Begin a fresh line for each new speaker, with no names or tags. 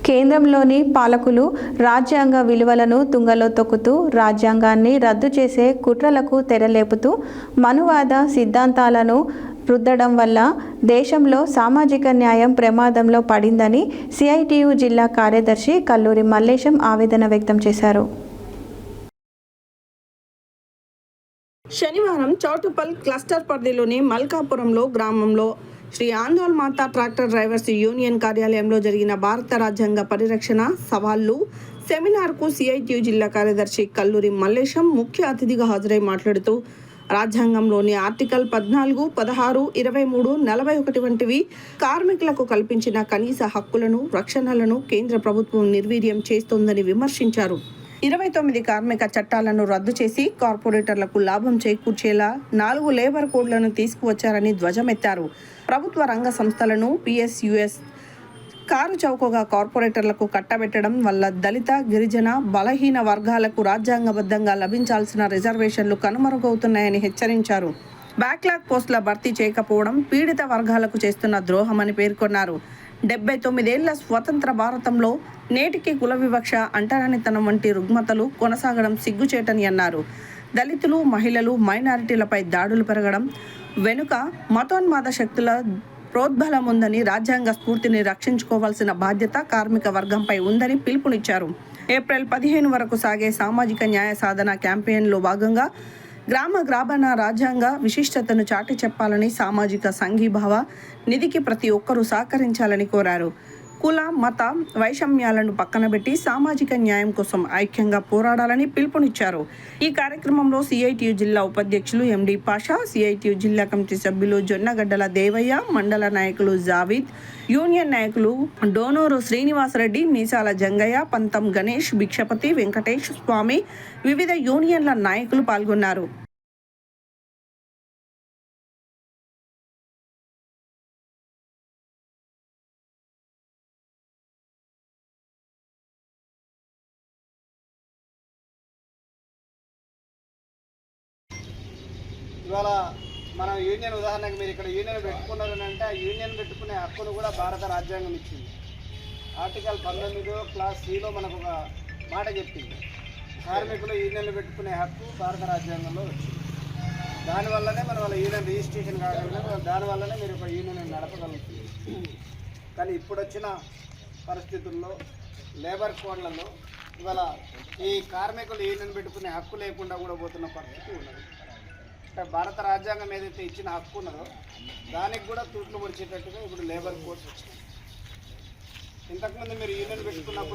కేంద్రంలోని పాలకులు రాజ్యాంగ విలువలను తుంగలో తొక్కుతూ రాజ్యాంగాన్ని రద్దు చేసే కుట్రలకు తెరలేపుతూ మనువాద సిద్ధాంతాలను రుద్దడం వల్ల దేశంలో సామాజిక న్యాయం ప్రమాదంలో పడిందని సిఐటియు జిల్లా కార్యదర్శి కల్లూరి మల్లేశం ఆవేదన వ్యక్తం చేశారు.
శనివారం చౌటుప్పల్ క్లస్టర్ పరిధిలోని మల్కాపురంలో గ్రామంలో శ్రీ ఆందోళ్ మాతా ట్రాక్టర్ డ్రైవర్స్ యూనియన్ కార్యాలయంలో జరిగిన భారత రాజ్యాంగ పరిరక్షణ సవాళ్లు సెమినార్కు సిఐటియు జిల్లా కార్యదర్శి కల్లూరి మల్లేశం ముఖ్య అతిథిగా హాజరై మాట్లాడుతూ రాజ్యాంగంలోని ఆర్టికల్ 14, 16, 23, 41 వంటివి కార్మికులకు కల్పించిన కనీస హక్కులను, రక్షణలను కేంద్ర ప్రభుత్వం నిర్వీర్యం చేస్తోందని విమర్శించారు. 29 కార్మిక చట్టాలను రద్దు చేసి కార్పొరేటర్లకు లాభం చేకూర్చేలా 4 లేబర్ కోడ్లను తీసుకువచ్చారని ధ్వజమెత్తారు. ప్రభుత్వ రంగ సంస్థలను పిఎస్యుఎస్ కారు చౌకగా కార్పొరేటర్లకు కట్టబెట్టడం వల్ల దళిత, గిరిజన, బలహీన వర్గాలకు రాజ్యాంగబద్ధంగా లభించాల్సిన రిజర్వేషన్లు కనుమరుగవుతున్నాయని హెచ్చరించారు. బ్యాక్లాగ్ పోస్టుల భర్తీ చేయకపోవడం పీడిత వర్గాలకు చేస్తున్న ద్రోహమని పేర్కొన్నారు. 79 ఏళ్ల స్వతంత్ర భారతంలో నేటికి కుల వివక్ష, అంటరానితనం వంటి రుగ్మతలు కొనసాగడం సిగ్గుచేటని అన్నారు. దళితులు, మహిళలు, మైనారిటీలపై దాడులు పెరగడం వెనుక మతోన్మాద శక్తుల ప్రోద్బలం ఉందని, రాజ్యాంగ స్ఫూర్తిని రక్షించుకోవాల్సిన బాధ్యత కార్మిక వర్గంపై ఉందని పిలుపునిచ్చారు. ఏప్రిల్ 15 వరకు సాగే సామాజిక న్యాయ సాధన క్యాంపెయిన్లో భాగంగా గ్రామాన రాజ్యాంగ విశిష్టతను చాటి చెప్పాలని, సామాజిక సంఘీభావ నిధికి ప్రతి ఒక్కరూ సహకరించాలని కోరారు. కుల, మత వైషమ్యాలను పక్కనబెట్టి సామాజిక న్యాయం కోసం ఐక్యంగా పోరాడాలని పిలుపునిచ్చారు. ఈ కార్యక్రమంలో సిఐటియు జిల్లా ఉపాధ్యక్షులు ఎండి పాషా, సిఐటియు జిల్లా కమిటీ సభ్యులు జొన్నగడ్డల దేవయ్య, మండల నాయకులు జావీద్, యూనియన్ నాయకులు డోనూరు శ్రీనివాసరెడ్డి, మీసాల జంగయ్య, పంతం గణేష్, భిక్షపతి, వెంకటేష్ స్వామి, వివిధ యూనియన్ల నాయకులు పాల్గొన్నారు.
ఇవాళ మనం యూనియన్ ఉదాహరణకు మీరు ఇక్కడ యూనియన్ పెట్టుకున్నారు అంటే ఆ యూనియన్ పెట్టుకునే హక్కును కూడా భారత రాజ్యాంగం ఇచ్చింది. ఆర్టికల్ 19 క్లాస్ సిలో మనకు ఒక మాట చెప్పింది, కార్మికులు యూనియన్లు పెట్టుకునే హక్కు భారత రాజ్యాంగంలో వచ్చింది. దానివల్లనే మన వాళ్ళ యూనియన్ రిజిస్ట్రేషన్ కాగలిగిన, దానివల్లనే మీరు ఒక యూనియన్ నడపగలుగుతుంది. కానీ ఇప్పుడు వచ్చిన పరిస్థితుల్లో లేబర్ కోడ్లలో ఇవాళ ఈ కార్మికులు యూనియన్ పెట్టుకునే హక్కు లేకుండా కూడా పోతున్న పరిస్థితి ఉన్నది. భారత రాజ్యాంగం ఏదైతే ఇచ్చిన హక్కు ఉన్నదో దానికి కూడా తూట్లు పొడిచేటట్టుగా ఇప్పుడు లేబర్ కోడ్స్ వచ్చినాయి. ఇంతకుముందు మీరు యూనియన్ పెట్టుకున్నప్పుడు